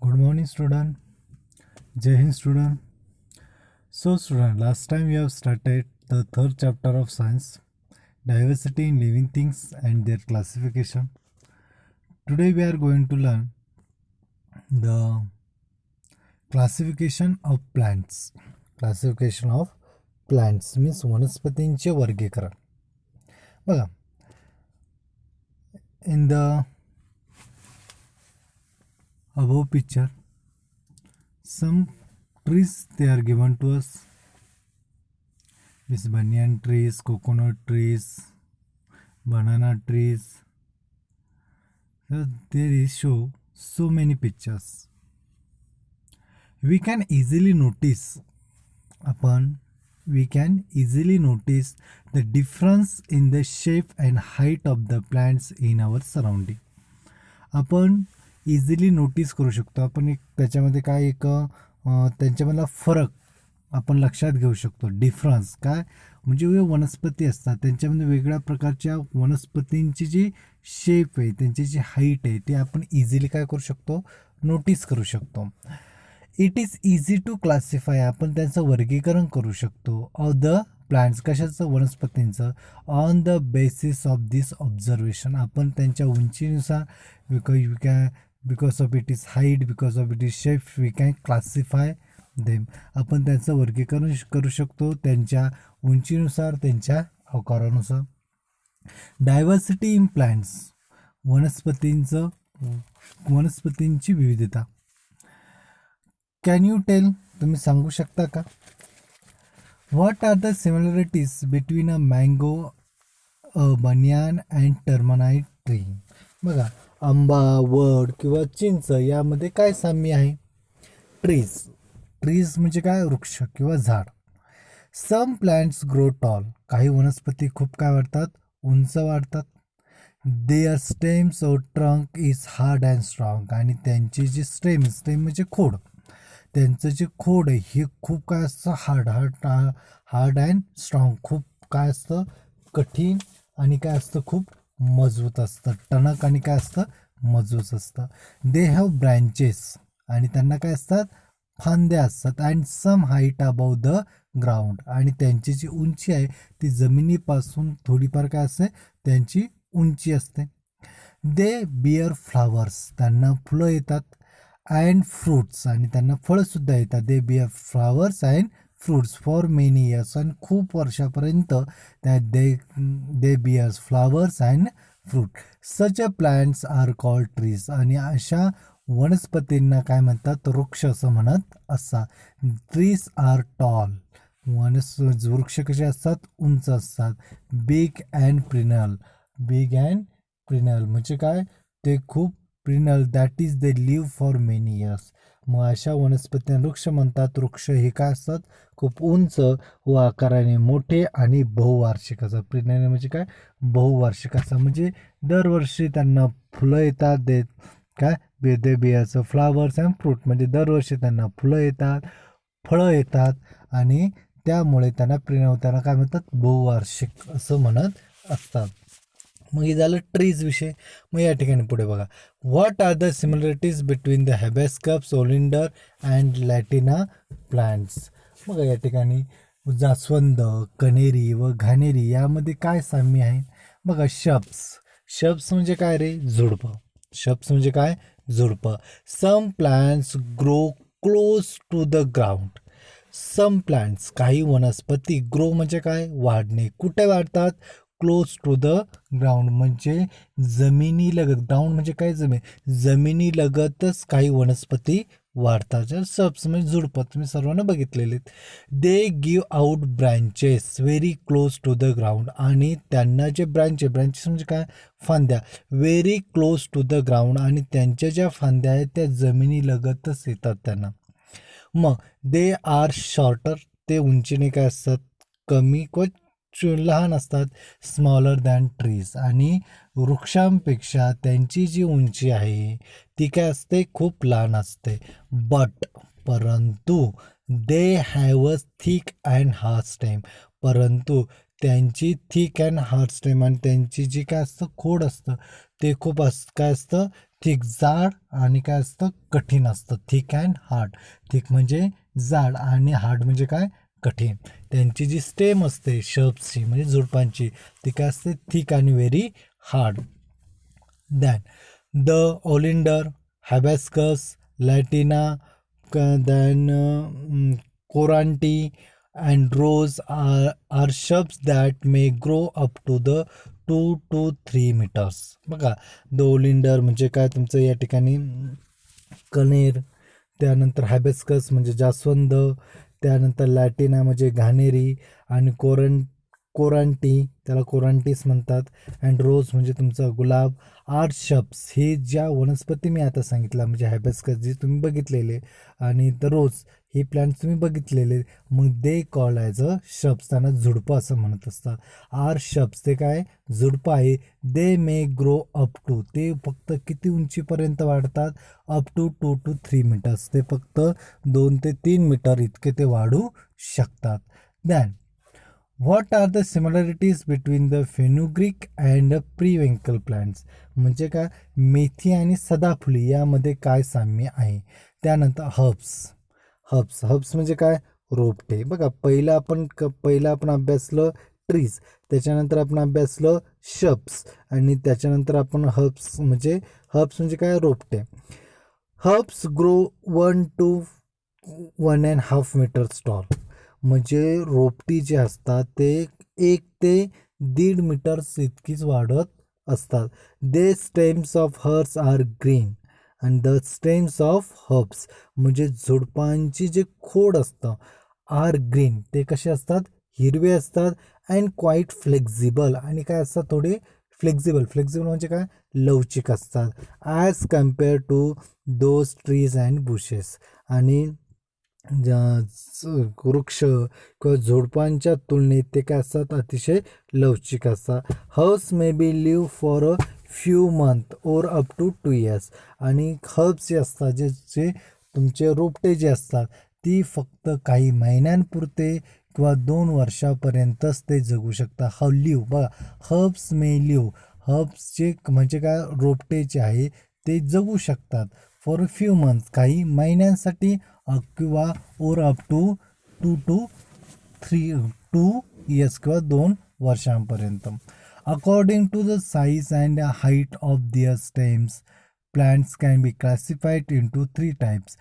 Good morning, student. Jai Hind, student. So, student, last time we have started the third chapter of science, diversity in living things and their classification. Today we are going to learn the classification of plants. Classification of plants means वनस्पतींचे वर्गीकरण. बघा, in the above picture, some trees they are given to us. This banyan trees, coconut trees, banana trees. So there is show so many pictures. We can easily notice the difference in the shape and height of the plants in our surrounding. आपण easily notice करू शकतो. आपण एक त्याच्यामध्ये काय एक त्यांच्यामधला फरक आपण लक्षात घेऊ शकतो. डिफरन्स काय म्हणजे वनस्पती असतात त्यांच्यामध्ये वेगळ्या प्रकारच्या वनस्पतींची जी शेप आहे त्यांची जी हाईट आहे ते आपण इझिली काय करू शकतो, नोटीस करू शकतो. It is easy to classify, आपण त्यांचं वर्गीकरण करू शकतो. ऑफ द प्लांट्स, कशाचं, वनस्पतींचं. On the basis of this observation, आपण त्यांच्या उंचीनुसार because of it is height, because of it is shape, we can classify them. आपण त्यांचं वर्गीकरण करू शकतो त्यांच्या उंचीनुसार, त्यांच्या आकारानुसार. डायव्हर्सिटी इन प्लांट्स, वनस्पतींची विविधता. कॅन यू टेल, तुम्ही सांगू शकता का, what are the similarities between a mango, banyan and tamarind tree. बघा, आंबा, वड किंवा चिंच यामध्ये काय साम्य आहे. ट्रीज म्हणजे काय, वृक्ष किंवा झाड. सम प्लांट्स ग्रो टॉल, काही वनस्पती खूप काय वाढतात, उंच वाढतात. देअर स्टेम्स और trunk is hard and strong, आणि त्यांची जी स्टेम म्हणजे खोड, त्यांचं जे खोड आहे हे खूप काय असतं, हार्ड अँड स्ट्रॉंग, खूप काय असतं, कठीण आणि काय असतं, खूप मजबूत असतं. टणक आणि काय असतं, मजबूत असतं. दे हॅव ब्रँचेस, आणि त्यांना काय असतात, फांद्या असतात. And some height above the ground, आणि त्यांची जी उंची आहे ती जमिनीपासून थोडीफार काय असते, त्यांची उंची असते. दे बिअर फ्लावर्स, त्यांना फुलं येतात. अँड फ्रूट्स, आणि त्यांना फळंसुद्धा येतात. They bear flowers and fruits for many years, आणि खूप वर्षापर्यंत त्या they bears flowers and fruit. Such a plants are called trees, आणि अशा वनस्पतींना काय म्हणतात, वृक्ष असं म्हणत असतात. ट्रीज आर टॉल, वृक्ष कसे असतात, उंच असतात. बिग अँड प्रिनल म्हणजे काय, ते खूप perennial, that is they live for many years. मग अशा वनस्पतींना वृक्ष म्हणतात. वृक्ष हे काय असतात, खूप उंच व आकाराने मोठे आणि बहुवार्षिक असतात. प्रिनल म्हणजे काय, बहुवार्षिक असतात, म्हणजे दरवर्षी त्यांना फुलं येतात. काय दे बिअर्स फ्लावर्स अँड फ्रूट, म्हणजे दरवर्षी त्यांना फुलं येतात, फळं येतात, आणि त्यामुळे त्यांना त्यांना काय म्हणतात, बहुवार्षिक असं म्हणत असतात. मग हे झालं ट्रीज विषय. मग या ठिकाणी पुढे बघा, what are the similarities between the hibiscus, oleander and lantana plants. बघा या ठिकाणी जास्वंद, कनेरी व घाणेरी यामध्ये काय साम्य आहे. बघा, शब्स म्हणजे काय रे, झुडपं. शब्स म्हणजे काय, झुडपं. Some plants grow close to the ground. Some plants, काही वनस्पती, ग्रो म्हणजे काय, वाढणे. कुठे वाढतात, क्लोज टू द ग्राउंड म्हणजे जमिनीलगत. ग्राउंड म्हणजे काय, जमिनीलगतच काही वनस्पती वाढतात. सबस म्हणजे झुडपं, तुम्ही सर्वांना बघितलेले. They give out branches very close to the ground, आणि त्यांना जे ब्रँचेस म्हणजे काय, फांद्या, very close to the ground, आणि त्यांच्या ज्या फांद्या आहेत त्या जमिनीलगतच येतात त्यांना. मग दे आर शॉर्टर, ते उंचीने काय असतात, कमी लहान असतात. स्मॉलर दॅन ट्रीज, आणि वृक्षांपेक्षा त्यांची जी उंची आहे ती काय असते, खूप लहान असते. परंतु they have a thick and hard stem, परंतु त्यांची थिक अँड हार्ड स्टेम आणि त्यांची जी काय असतं, खोड असतं ते खूप काय असतं, थिक जाड आणि काय असतं कठीण असतं. Thick and hard. थिक म्हणजे जाड आणि हार्ड म्हणजे काय कठीण. त्यांची जी स्टेम असते शब्सची म्हणजे झुडपांची ती काय असते थिक आणि very hard. Then the oleander, hibiscus, lantana, then कोरांटी and rose are shrubs that may grow up to the 2 to 3 meters. बघा द ओलिंडर म्हणजे काय तुमचं या ठिकाणी कनेर, त्यानंतर हॅबेस्कस म्हणजे जास्वंद, त्यानंतर लॅटिना म्हणजे घाणेरी आणि कोरांटी त्याला कोरांटीस म्हणतात, अँड रोज म्हणजे तुमचा गुलाब. आर्ट शब्स हे ज्या वनस्पती मी आता सांगितलं म्हणजे हॅबेस्कस जे तुम्ही बघितलेले आणि द रोज हे प्लांट तुम्ही बघितलेले, मग दे कॉल ॲज अ शब्स, त्यांना झुडपं असं म्हणत असतात. आर शब्स ते काय झुडपं आहे. दे मे ग्रो अप टू ते फक्त किती उंचीपर्यंत वाढतात, अप टू 2 to 3 मीटर्स ते फक्त 2 ते 3 मीटर इतके ते वाढू शकतात. Then what are the similarities between the fenugreek and periwinkle plants म्हणजे काय मेथी आणि सदाफुली यामध्ये काय साम्य आहे. त्यानंतर हर्ब्स म्हणजे काय रोपटे. बघा पहिलं आपण अभ्यासलं ट्रीज, त्याच्यानंतर आपण अभ्यासलं शब्स आणि त्याच्यानंतर आपण हर्ब्स म्हणजे काय रोपटे. Herbs grow 1 to 1.5 meters tall म्हणजे रोपटी जे असतात ते 1 ते 1.5 मीटर्स इतकीच वाढत असतात. They stems of herbs are green and the stems of herbs म्हणजे झुडपांची जे खोड असतं आर ग्रीन ते कसे असतात हिरवे असतात अँड क्वाईट फ्लेक्झिबल आणि काय असतात थोडे फ्लेक्झिबल म्हणजे काय लवचिक असतात as compared to those trees and bushes आणि वृक्ष किंवा झुडपांच्या तुलनेत ते काय असतात अतिशय लवचिक असतात. Herbs may be live for a few month or up to 2 years आणि हर्ब्स जे असतात जे तुमचे रोपटे जे असतात ती फक्त काही महिन्यांपुरते किंवा 2 वर्षापर्यंतच ते जगू शकतात. लिव्ह बघा हर्ब्स मे लिव्ह हर्ब्सचे म्हणजे काय रोपटे जे आहे ते जगू शकतात फॉर अ फ्यू मंथ काही महिन्यांसाठी किंवा or up to 2 to 2 years किंवा 2 वर्षांपर्यंत. According to the size and height of their stems plants can be classified into 3 types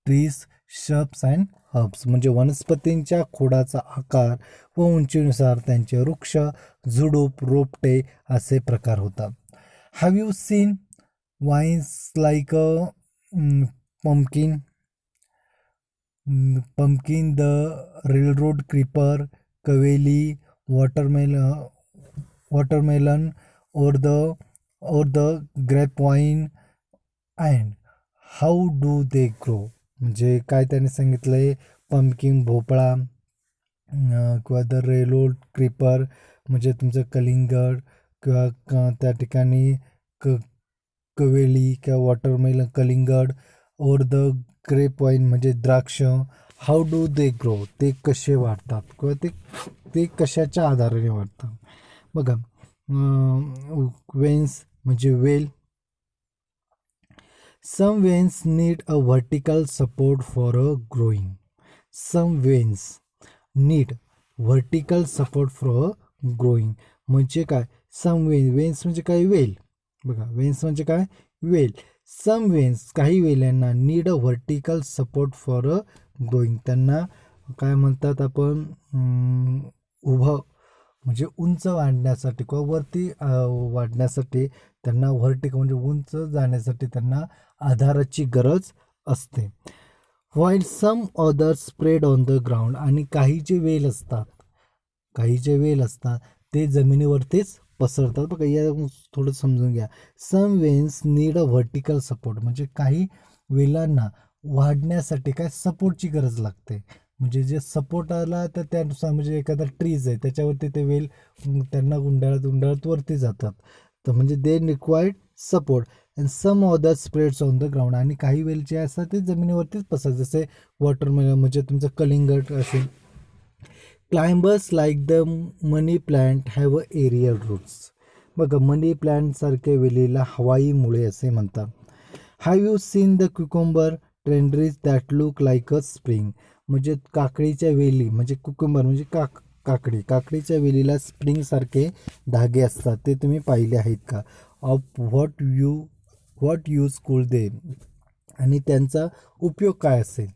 trees, shrubs and herbs म्हणजे वनस्पतींच्या खोडाचा आकार व उंचीनुसार त्यांचे वृक्ष, झुडूप, रोपटे असे प्रकार होतात. Have you seen vines like a pumpkin, the railroad creeper, कवेली, watermelon or the grapevine and how do they grow म्हणजे काय त्याने सांगितलंय पंपकिन भोपळा किंवा द रेलरोड क्रीपर म्हणजे तुमचं कलिंगड किंवा त्या ठिकाणी कवेली किंवा वॉटरमेलन कलिंगड और द ग्रेप वाईन म्हणजे द्राक्ष. हाऊ डू दे ग्रो ते कसे वाढतात किंवा ते कशाच्या आधाराने वाढतात. बघा वेन्स म्हणजे वेल. Some vines need a vertical support for a growing. Some vines need vertical support for a growing म्हणजे काय सम वेन्स म्हणजे काय वेल. बघा वेन्स म्हणजे काय वेल. सम वेन्स काही वेल्यांना need a vertical support for a growing त्यांना काय म्हणतात आपण उभं म्हणजे उंच वाढण्यासाठी किंवा वरती वाढण्यासाठी त्यांना व्हर्टिकल म्हणजे उंच जाण्यासाठी त्यांना आधाराची गरज असते. While some other spread on the ground आणि काही जे वेल असतात ते जमिनीवरतीच पसरतात. बघा या थोडं समजून घ्या. Some vines need a vertical support म्हणजे काही वेलांना वाढण्यासाठी काय सपोर्टची गरज लागते म्हणजे जे सपोर्ट आला तर त्यानुसार म्हणजे एखादा ट्रीज आहे त्याच्यावरती ते वेल त्यांना गुंडाळत वरती जातात तर म्हणजे they required support. And some other spreads on the ground आणि काही वेल जे असतात ते जमिनीवरतीच पसरतात जसे वॉटरमेलन म्हणजे तुमचं कलिंगड असेल. Climbers like the money plant have a aerial roots. बघा मनी प्लांट सारखे वेलीला हवाई मुळे असे म्हणतात. Have you seen the cucumber tendrils that look like a spring. म्हणजे काकडीच्या वेली, म्हणजे कुकुंबर म्हणजे काकडीच्या वेलीला स्प्रिंगसारखे धागे असतात, ते तुम्ही पाहिले आहेत का? Of what use could they, आणि त्यांचा उपयोग काय असेल?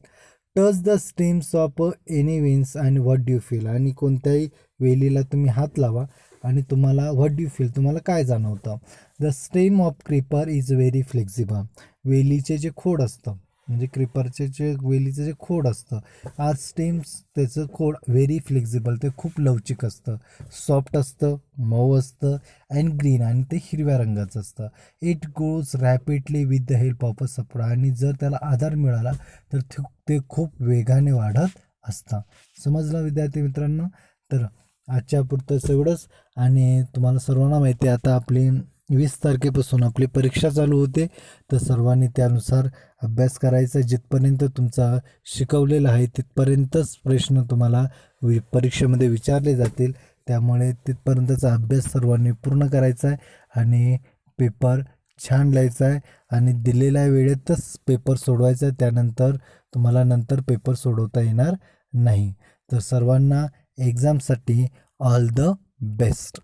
Touch the stems of any wins and what do feel. आणि कोणत्याही वेलीला तुम्ही हात लावा आणि तुम्हाला व्हॉट डू फील, तुम्हाला काय जाणवतं? The stem of creeper is very flexible. वेलीचे जे खोड असतं, म्हणजे क्रीपरचे जे वेलीचं जे खोड असतं, आर स्टेम्स, त्याचं खोड व्हेरी फ्लेक्झिबल, ते खूप लवचिक असतं, सॉफ्ट असतं, मऊ असतं, अँड ग्रीन, आणि ते हिरव्या रंगाचं असतं. It grows rapidly with the help of a support. आणि जर त्याला आधार मिळाला तर ते खूप वेगाने वाढत असतं. समजलं विद्यार्थी मित्रांनो? तर आजच्या पुरतं एवढंच. आणि तुम्हाला सर्वांना माहिती आहे आता आपली 20 तारखेपासून आपली परीक्षा चालू होते, तर सर्वांनी त्यानुसार अभ्यास करायचा. जिथपर्यंत तुमचा शिकवलेला आहे तिथपर्यंतच प्रश्न तुम्हाला परीक्षेमध्ये विचारले जातील, त्यामुळे तिथपर्यंतचा अभ्यास सर्वांनी पूर्ण करायचा आहे आणि पेपर छान लिहायचा आहे आणि दिलेल्या वेळेतच पेपर सोडवायचा आहे. त्यानंतर तुम्हाला नंतर पेपर सोडवता येणार नाही. तर सर्वांना एक्झामसाठी ऑल द बेस्ट.